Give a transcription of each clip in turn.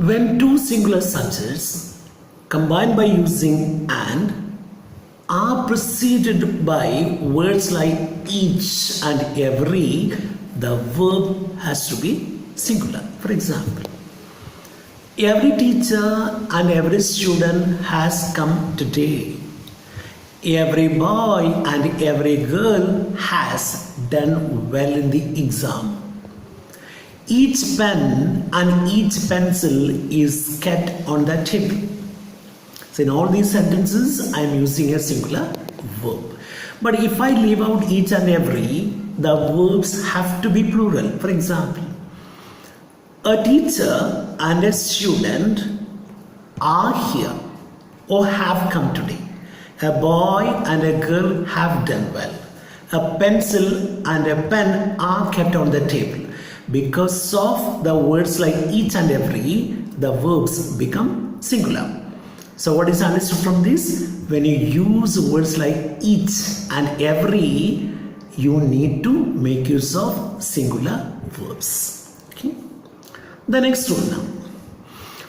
When two singular subjects combined by using and are preceded by words like each and every, the verb has to be singular. For example, every teacher and every student has come today. Every boy and every girl has done well in the exam. Each pen and each pencil is kept on the table. So in all these sentences, I am using a singular verb. But if I leave out each and every, the verbs have to be plural. For example, a teacher and a student are here or have come today. A boy and a girl have done well. A pencil and a pen are kept on the table. Because of the words like each and every, the verbs become singular. So what is understood from this? When you use words like each and every, you need to make use of singular verbs. Okay. The next one now.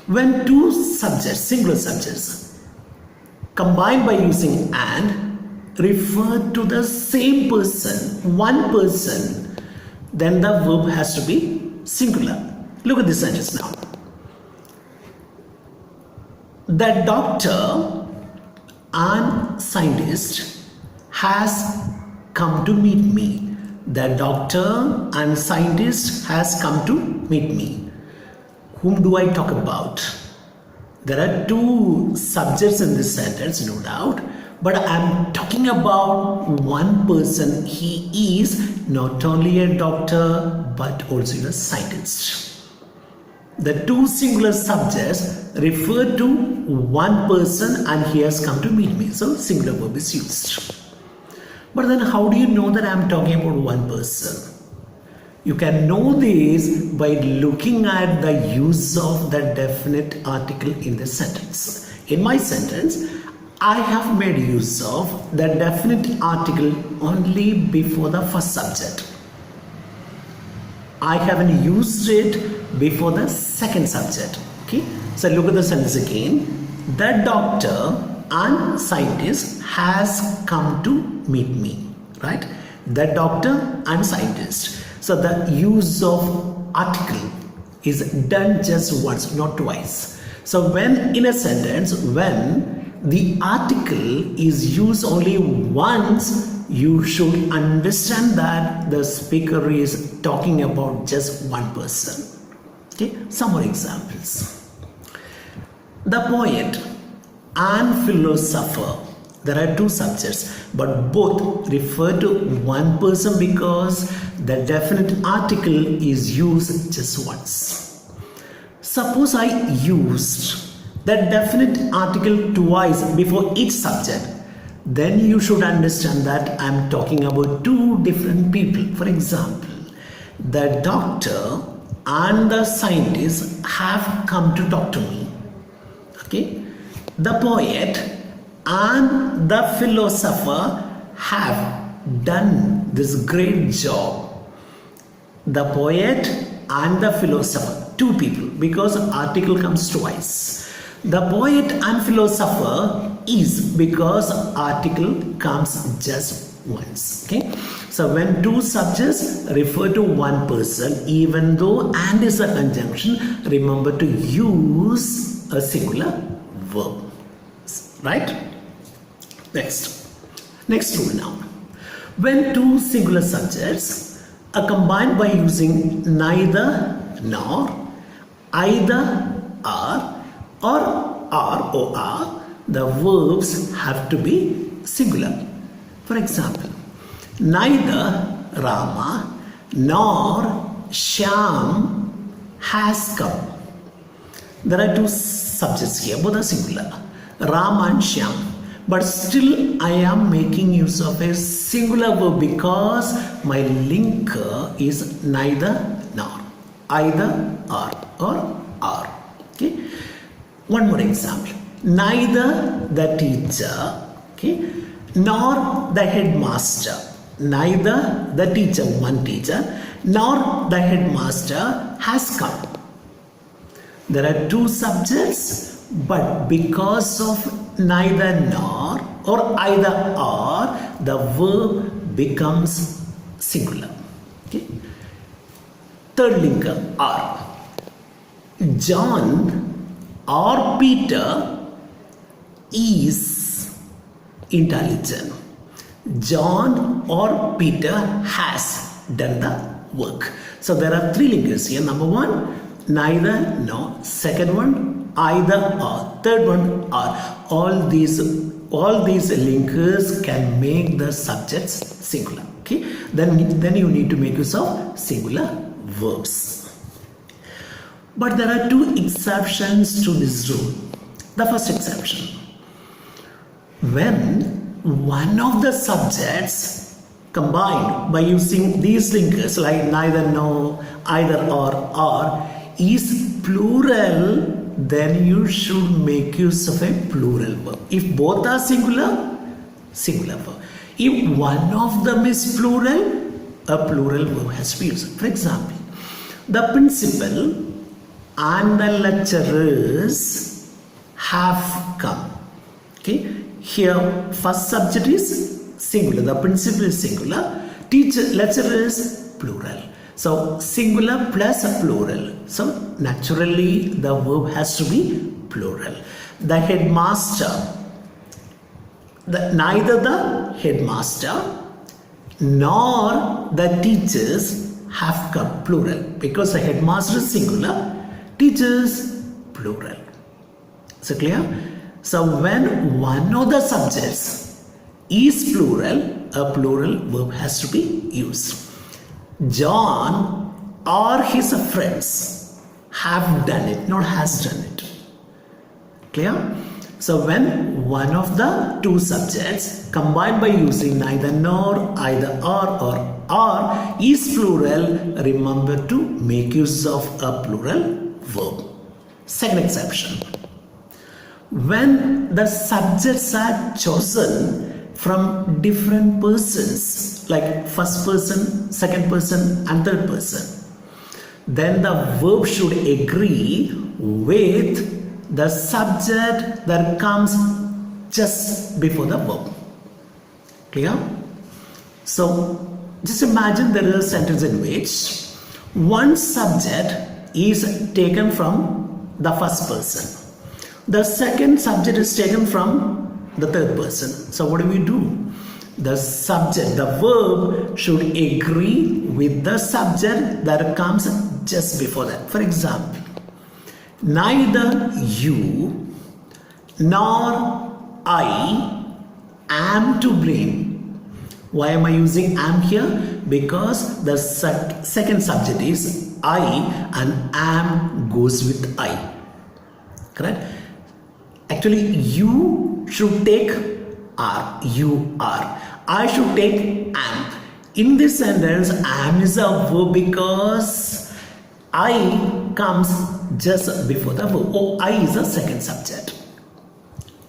When two subjects, singular subjects, combined by using and, refer to the same person, one person, then the verb has to be singular. Look at this sentence now. The doctor and scientist has come to meet me. The doctor and scientist has come to meet me. Whom do I talk about? There are two subjects in this sentence, no doubt, but I am talking about one person. He is not only a doctor but also a scientist. The two singular subjects refer to one person and he has come to meet me. So singular verb is used. But then how do you know that I am talking about one person? You can know this by looking at the use of the definite article in the sentence. In my sentence, I have made use of the definite article only before the first subject. I haven't used it before the second subject. Okay, so look at the sentence again. The doctor and scientist has come to meet me. Right? The doctor and scientist. So the use of article is done just once, not twice. So when in a sentence, when the article is used only once, you should understand that the speaker is talking about just one person. Okay, some more examples. The poet and philosopher. There are two subjects, but both refer to one person because the definite article is used just once. Suppose I used the definite article twice before each subject, then you should understand that I am talking about two different people. For example, the doctor and the scientist have come to talk to me. Okay, the poet and the philosopher have done this great job. The poet and the philosopher, two people, because article comes twice. The poet and philosopher is because article comes just once. Okay, so when two subjects refer to one person, even though and is a conjunction, remember to use a singular verb. Right? Next rule now. When two singular subjects are combined by using neither nor, either are, or are or are, the verbs have to be singular. For example, neither Rama nor Shyam has come. There are two subjects here, both are singular, Ram and Shyam. But still I am making use of a singular verb because my linker is neither nor, either or are. Okay. One more example. Neither the teacher, okay, nor the headmaster. Neither the teacher, one teacher, nor the headmaster has come. There are two subjects, but because of neither nor or either or, the verb becomes singular. Okay. Third linker, are. John or Peter is intelligent. John or Peter has done the work. So there are three linkers here. Number one, neither nor. Second one, either or. Third one, are. All these linkers can make the subjects singular. Okay. Then you need to make use of singular verbs. But there are two exceptions to this rule. The first exception, when one of the subjects combined by using these linkers like neither, no, either, or is plural, then you should make use of a plural verb. If both are singular, singular verb. If one of them is plural, a plural verb has to be used. For example, the principal and the lecturers have come. Okay. Here, first subject is singular. The principal is singular. Teacher, lecturer is plural. So singular plus a plural. So naturally, the verb has to be plural. The headmaster. Neither the headmaster nor the teachers have come, plural, because the headmaster is singular. Teachers, plural. So clear? So when one of the subjects is plural, a plural verb has to be used. John or his friends have done it, not has done it. Clear? So when one of the two subjects combined by using neither nor, either or is plural, remember to make use of a plural verb. Second exception, when the subjects are chosen from different persons, like first person, second person and third person, then the verb should agree with the subject that comes just before the verb. Clear? So just imagine there is a sentence in which one subject is taken from the first person. The second subject is taken from the third person. So what do? The subject, the verb should agree with the subject that comes just before that. For example, neither you nor I am to blame. Why am I using am here? Because the second subject is I and am goes with I. Correct? Actually, you should take are. You are. I should take am. In this sentence, am is a verb because I comes just before the verb. Oh, I is a second subject.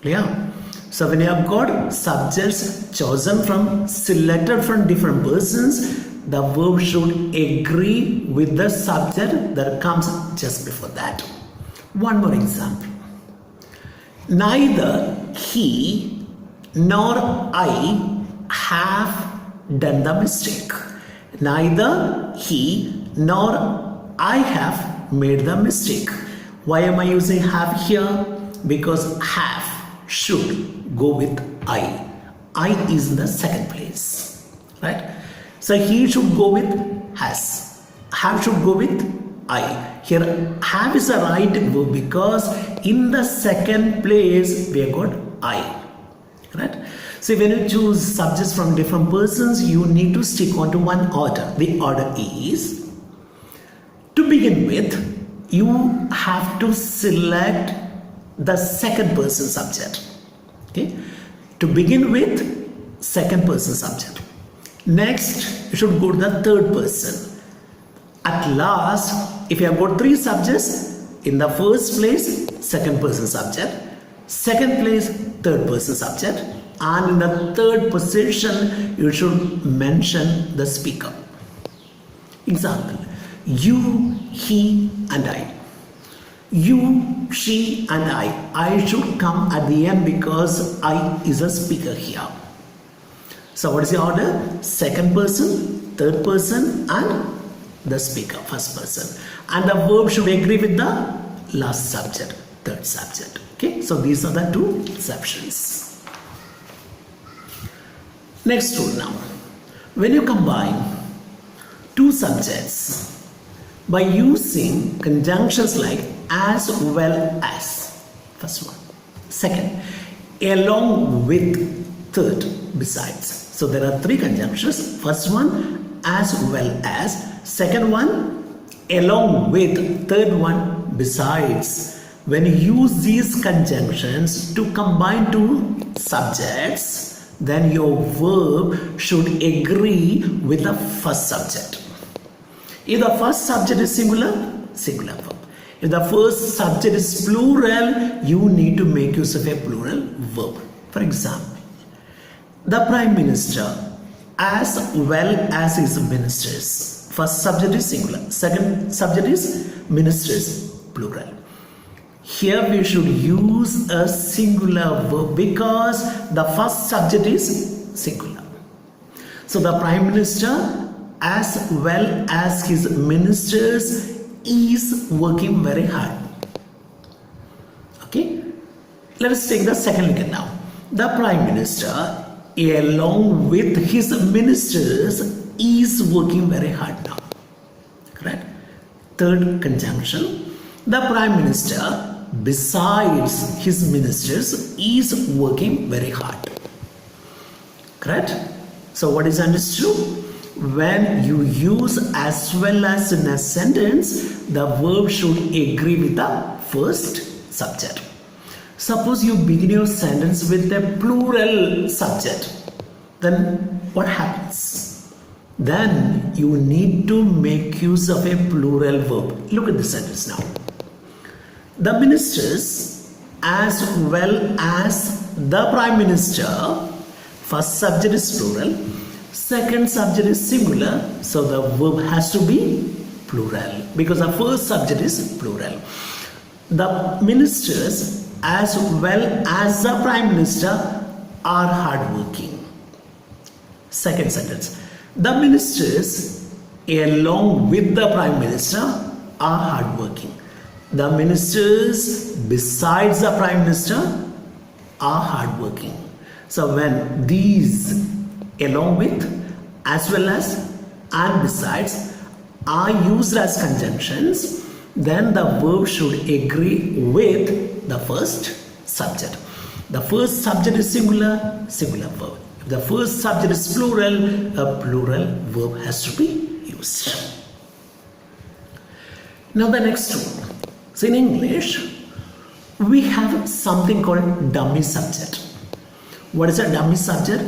Clear? So when you have got subjects chosen from, selected from different persons, the verb should agree with the subject that comes just before that. One more example. Neither he nor I have done the mistake. Neither he nor I have made the mistake. Why am I using have here? Because have should go with I. I is in the second place. Right? So he should go with has. Have should go with I. Here have is a right verb because in the second place we have got I. Right? So when you choose subjects from different persons, you need to stick on to one order. The order is, to begin with, you have to select the second person subject. Okay? To begin with, second person subject. Next, you should go to the third person. At last, if you have got three subjects, in the first place, second person subject, second place, third person subject, and in the third position, you should mention the speaker. Example, you, he, and I. You, she and I should come at the end because I is a speaker here. So what is the order? Second person, third person and the speaker, first person. And the verb should agree with the last subject, third subject. Okay, so these are the two exceptions. Next rule now. When you combine two subjects by using conjunctions like as well as, first one. Second, along with, third, besides. So there are three conjunctions. First one, as well as. Second one, along with. Third one, besides. When you use these conjunctions to combine two subjects, then your verb should agree with the first subject. If the first subject is singular, singular verb. If the first subject is plural, you need to make use of a plural verb. For example, the Prime Minister as well as his ministers. First subject is singular. Second subject is ministers, plural. Here we should use a singular verb because the first subject is singular. So the Prime Minister as well as his ministers is working very hard. Okay, let us take the second look at now. The Prime Minister along with his ministers is working very hard now. Correct? Third conjunction. The Prime Minister besides his ministers is working very hard. Correct? So what is understood? When you use as well as in a sentence, the verb should agree with the first subject. Suppose you begin your sentence with a plural subject, then what happens? Then you need to make use of a plural verb. Look at the sentence now. The ministers as well as the Prime Minister, first subject is plural, second subject is singular, so the verb has to be plural because the first subject is plural. The ministers as well as the Prime Minister are hardworking. Second sentence. The ministers along with the Prime Minister are hardworking. The ministers besides the Prime Minister are hardworking. So when these along with, as well as, and besides are used as conjunctions, then the verb should agree with the first subject. The first subject is singular, singular verb. If the first subject is plural, a plural verb has to be used. Now the next one. So in English, we have something called dummy subject. What is a dummy subject?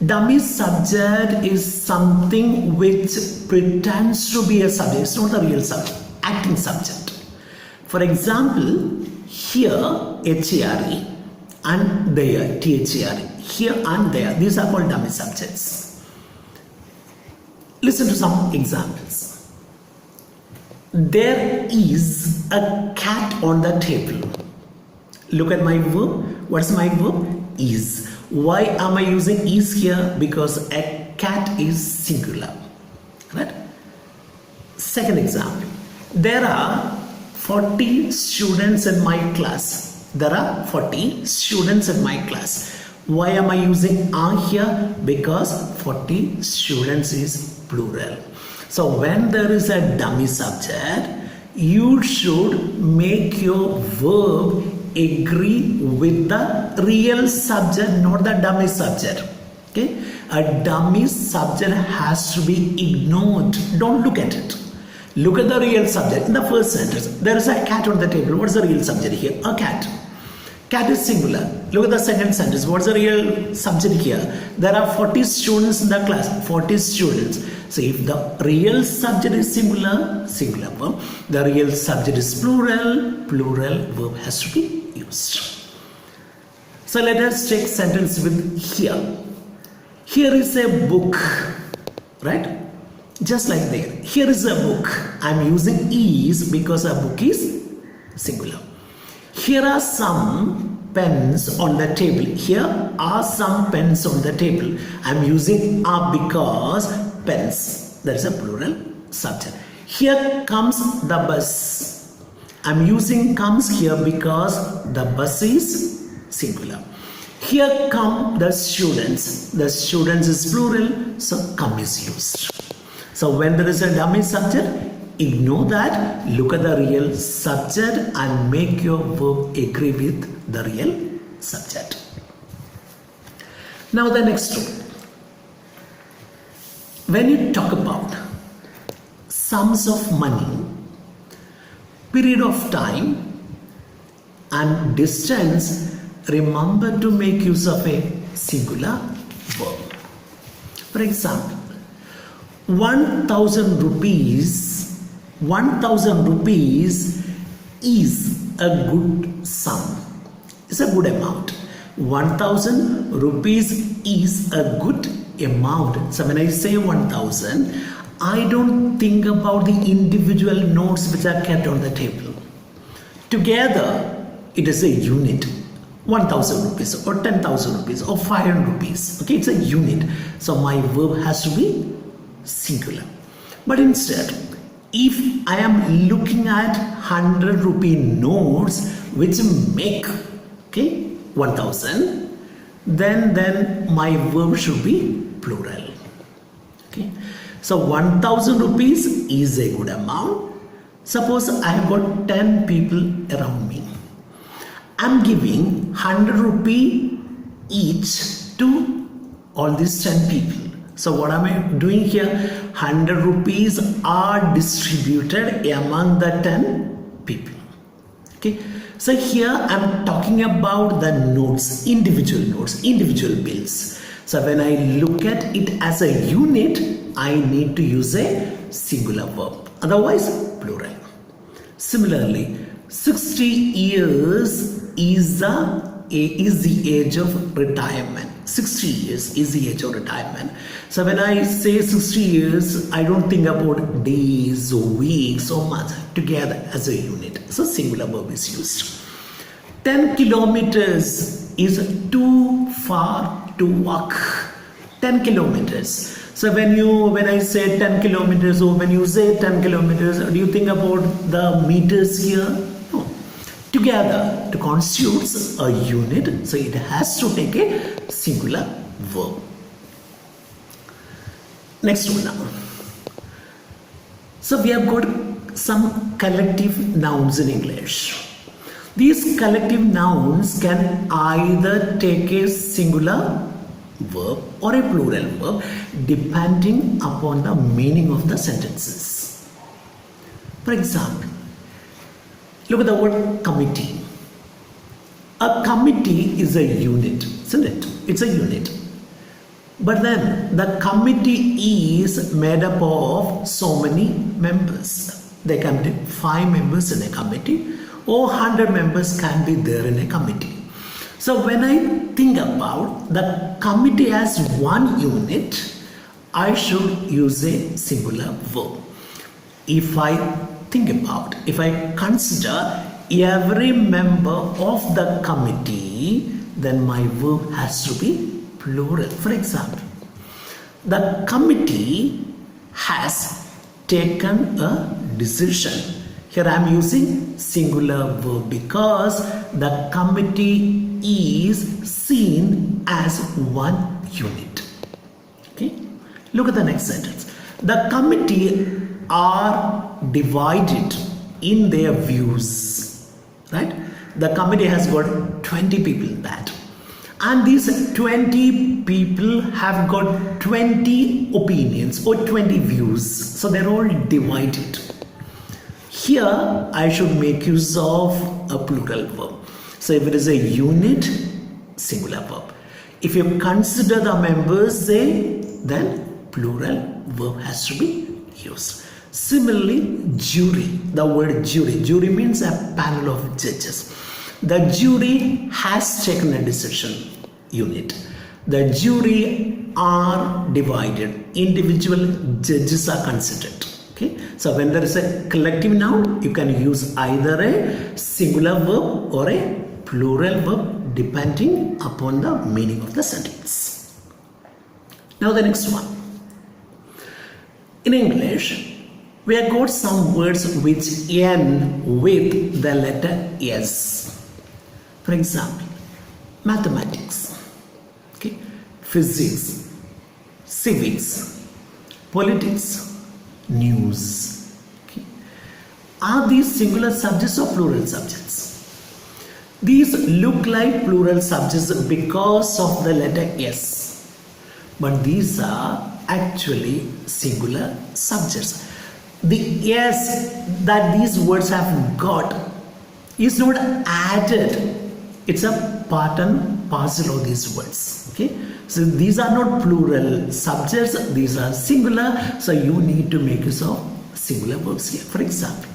Dummy subject is something which pretends to be a subject. It's not a real subject, acting subject. For example, here H-E-R-E and there T-H-E-R-E. Here and there. These are called dummy subjects. Listen to some examples. There is a cat on the table. Look at my verb. What's my verb? Is. Why am I using is here? Because a cat is singular. Right? Second example. There are 40 students in my class. There are 40 students in my class. Why am I using are here? Because 40 students is plural. So when there is a dummy subject, you should make your verb agree with the real subject, not the dummy subject. Okay? A dummy subject has to be ignored. Don't look at it. Look at the real subject. In the first sentence, there is a cat on the table. What is the real subject here? A cat. Cat is singular. Look at the second sentence. What is the real subject here? There are 40 students in the class. 40 students. So if the real subject is singular, singular verb. The real subject is plural, plural verb has to be used. So let us take sentence with here. Here is a book, right? Just like there. Here is a book. I am using is because a book is singular. Here are some pens on the table. Here are some pens on the table. I'm using are because pens. That is a plural subject. Here comes the bus. I'm using comes here because the bus is singular. Here come the students. The students is plural, so come is used. So when there is a dummy subject, ignore that, look at the real subject and make your verb agree with the real subject. Now the next one. When you talk about sums of money, period of time and distance, remember to make use of a singular verb. For example, 1,000 rupees is a good sum. It's a good amount. 1,000 rupees is a good amount. So when I say 1,000, I don't think about the individual notes which are kept on the table. Together, it is a unit. 1,000 rupees or 10,000 rupees or 500 rupees. Okay, it's a unit. So my verb has to be singular. But instead, if I am looking at 100 rupee notes which make 1,000, then my verb should be plural. Okay, so 1,000 rupees is a good amount. Suppose I have got 10 people around me. I'm giving 100 rupee each to all these 10 people. So what am I doing here? 100 rupees are distributed among the 10 people. Okay. So here I'm talking about the notes, individual bills. So when I look at it as a unit, I need to use a singular verb. Otherwise, plural. Similarly, 60 years is the age of retirement. 60 years is the age of retirement. So when I say 60 years, I don't think about days or weeks or months, together as a unit. So singular verb is used. 10 kilometers is too far to walk. 10 kilometers. So when I say 10 kilometers or when you say 10 kilometers, do you think about the meters here? No. Together to constitute a unit, so it has to take a singular verb. Next one now. So we have got some collective nouns in English. These collective nouns can either take a singular verb or a plural verb depending upon the meaning of the sentences. For example, look at the word committee. A committee is a unit, isn't it? It's a unit. But then the committee is made up of so many members. There can be 5 members in a committee or 100 members can be there in a committee. So when I think about the committee as one unit, I should use a singular verb. If I consider every member of the committee, then my verb has to be plural. For example, the committee has taken a decision. Here I am using singular verb because the committee is seen as one unit. Okay. Look at the next sentence. The committee are divided in their views. Right? The committee has got 20 people in that. And these 20 people have got 20 opinions or 20 views. So they're all divided. Here I should make use of a plural verb. So if it is a unit, singular verb. If you consider the members, then plural verb has to be used. Similarly, jury. The word jury. Jury means a panel of judges. The jury has taken a decision. Unit. The jury are divided. Individual judges are considered. Okay, so when there is a collective noun, you can use either a singular verb or a plural verb depending upon the meaning of the sentence. Now the next one. In English, we have got some words which end with the letter S. For example, mathematics, okay, physics, civics, politics, news. Okay. Are these singular subjects or plural subjects? These look like plural subjects because of the letter S, but these are actually singular subjects. The S that these words have got is not added. It's a part and parcel of these words. Okay, so these are not plural subjects, these are singular, so you need to make use of singular verbs here. For example,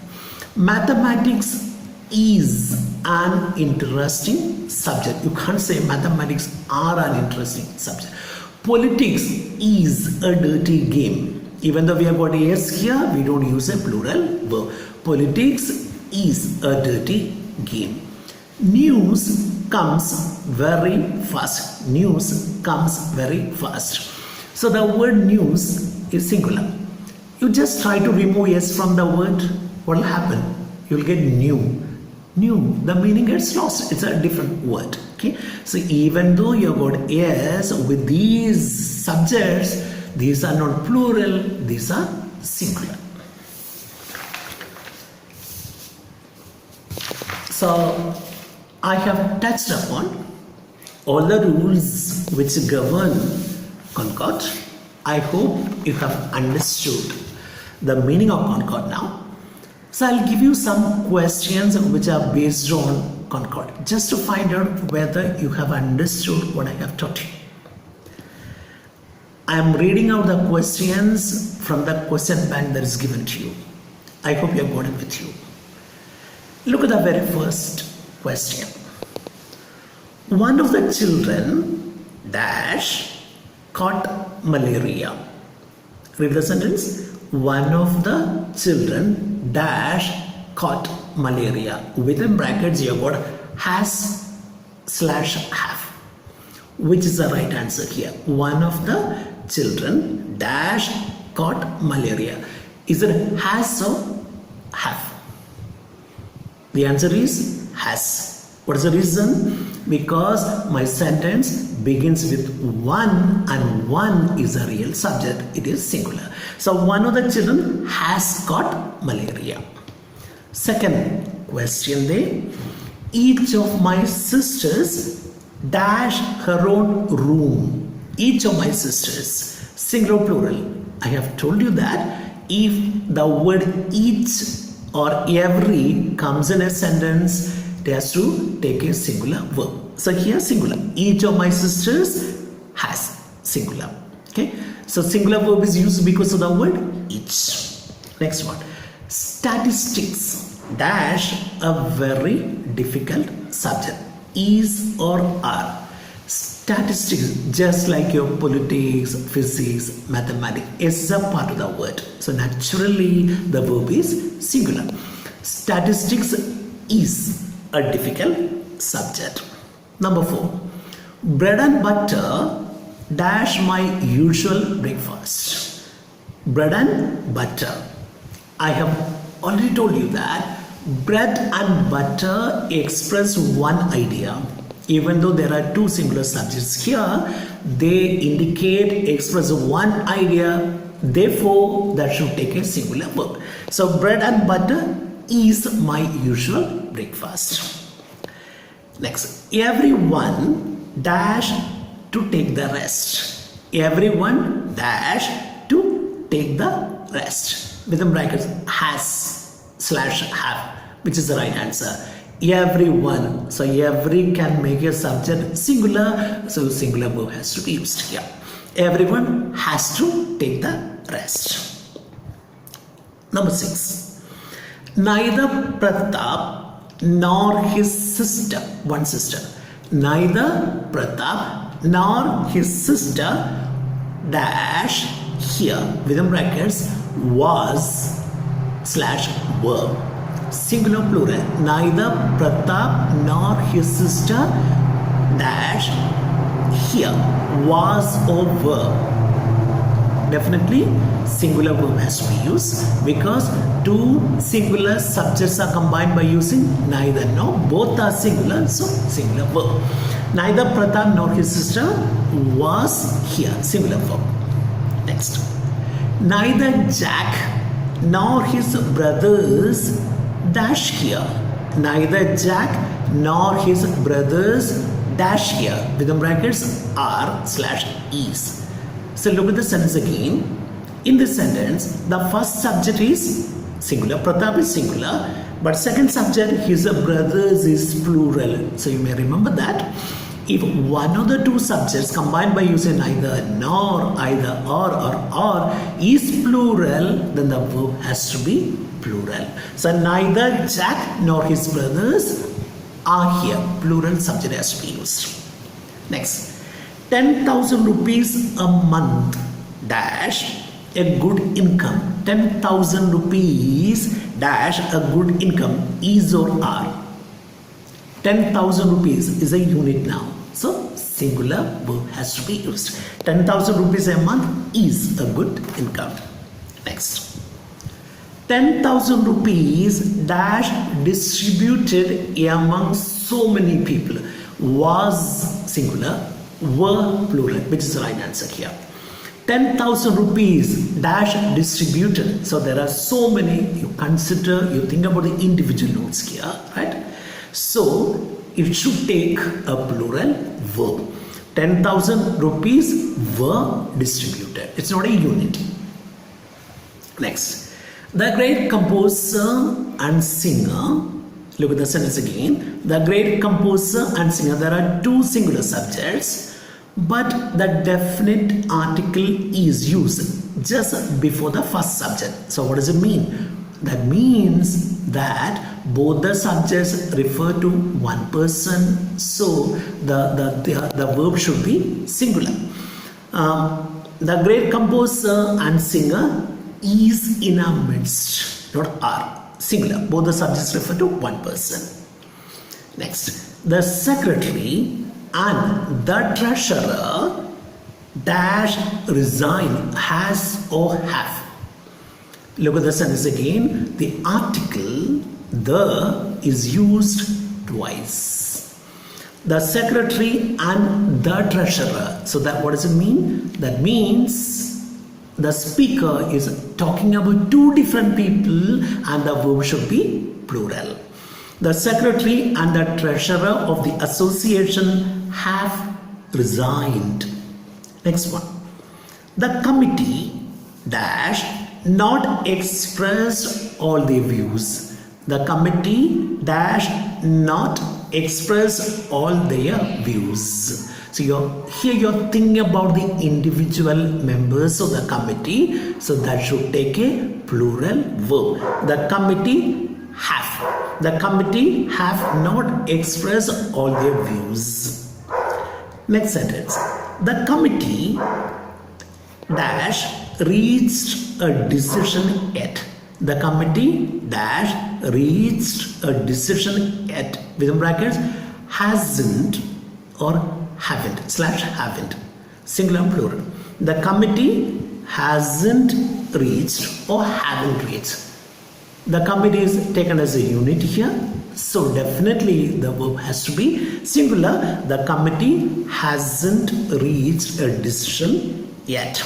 mathematics is an interesting subject. You can't say mathematics are an interesting subject. Politics is a dirty game. Even though we have got a S here, we don't use a plural verb. Politics is a dirty game. News comes very fast. News comes very fast. So the word news is singular. You just try to remove S from the word. What will happen? You will get new. New, the meaning gets lost. It's a different word. Okay. So even though you have got S with these subjects, these are not plural, these are singular. So I have touched upon all the rules which govern Concord. I hope you have understood the meaning of Concord now. So I'll give you some questions which are based on Concord, just to find out whether you have understood what I have taught you. I am reading out the questions from the question bank that is given to you. I hope you have got it with you. Look at the very first question. One of the children dash caught malaria. Read the sentence. One of the children dash caught malaria. Within brackets you have got has / have. Which is the right answer here? One of the children dash caught malaria. Is it has or have? The answer is has. What is the reason? Because my sentence begins with one and one is a real subject. It is singular. So one of the children has got malaria. Second question there. Each of my sisters dash her own room. Each of my sisters. Singular plural. I have told you that if the word each or every comes in a sentence, it has to take a singular verb. So here singular. Each of my sisters has singular. Okay. So singular verb is used because of the word each. Next one. Statistics dash a very difficult subject. Is or are. Statistics, just like your politics, physics, mathematics, is a part of the word. So naturally the verb is singular. Statistics is a difficult subject. Number 4. Bread and butter dash my usual breakfast. Bread and butter. I have already told you that bread and butter express one idea. Even though there are two singular subjects here, they indicate, express one idea. Therefore, that should take a singular verb. So bread and butter is my usual breakfast. Next, everyone dash to take the rest. Everyone dash to take the rest. Within brackets, has / have, which is the right answer. Everyone. So every can make a subject singular. So singular verb has to be used here. Everyone has to take the rest. Number 6. Neither Pratap nor his sister, one sister, neither Pratap nor his sister dash here within brackets was / were. Singular plural. Neither Pratap nor his sister dash here was or were. Definitely singular verb has to be used because two singular subjects are combined by using neither nor. Both are singular, so singular verb. Neither Pratap nor his sister was here. Singular verb. Next. Neither Jack nor his brothers dash here. Neither Jack nor his brothers dash here. Within brackets are / is. So look at the sentence again. In this sentence, the first subject is singular. Pratap is singular. But second subject, his brothers, is plural. So you may remember that. If one of the two subjects combined by using either nor, either or is plural, then the verb has to be plural. So neither Jack nor his brothers are here. Plural subject has to be used. Next. 10,000 rupees a month dash a good income. 10,000 rupees dash a good income is or are. 10,000 rupees is a unit noun. So singular verb has to be used. 10,000 rupees a month is a good income. Next. 10,000 rupees dash distributed among so many people was singular, were plural, which is the right answer here. 10,000 rupees dash distributed. So there are so many. You think about the individual notes here, right? So it should take a plural verb. 10,000 rupees were distributed. It's not a unit. Next. The great composer and singer. Look at the sentence again. The great composer and singer. There are two singular subjects, but the definite article is used just before the first subject. So what does it mean? That means that both the subjects refer to one person. So the verb should be singular. The great composer and singer is in our midst, not are. Singular. Both the subjects refer to one person. Next. The secretary and the treasurer dash resign has or have. Look at the sentence again. The article the is used twice. The secretary and the treasurer. So that what does it mean? That means the speaker is talking about two different people and the verb should be plural. The secretary and the treasurer of the association have resigned. Next one. The committee dash not expressed all their views. The committee dash not express all their views. So here you're thinking about the individual members of the committee. So that should take a plural verb. The committee have. The committee have not expressed all their views. Next sentence. The committee dash reached a decision yet. The committee dash reached a decision yet. Within brackets, hasn't or haven't / haven't. Singular plural. The committee hasn't reached or haven't reached. The committee is taken as a unit here. So definitely the verb has to be singular. The committee hasn't reached a decision yet.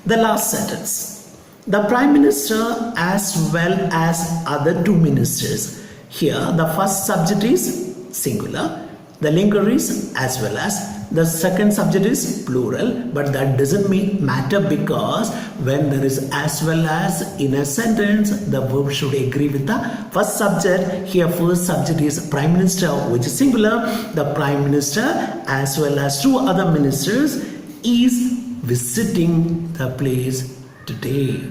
The last sentence. The Prime Minister as well as other two ministers. Here the first subject is singular. The linker is as well as. The second subject is plural, but that doesn't matter because when there is as well as in a sentence, the verb should agree with the first subject. Here first subject is Prime Minister, which is singular. The Prime Minister as well as two other ministers is visiting the place today.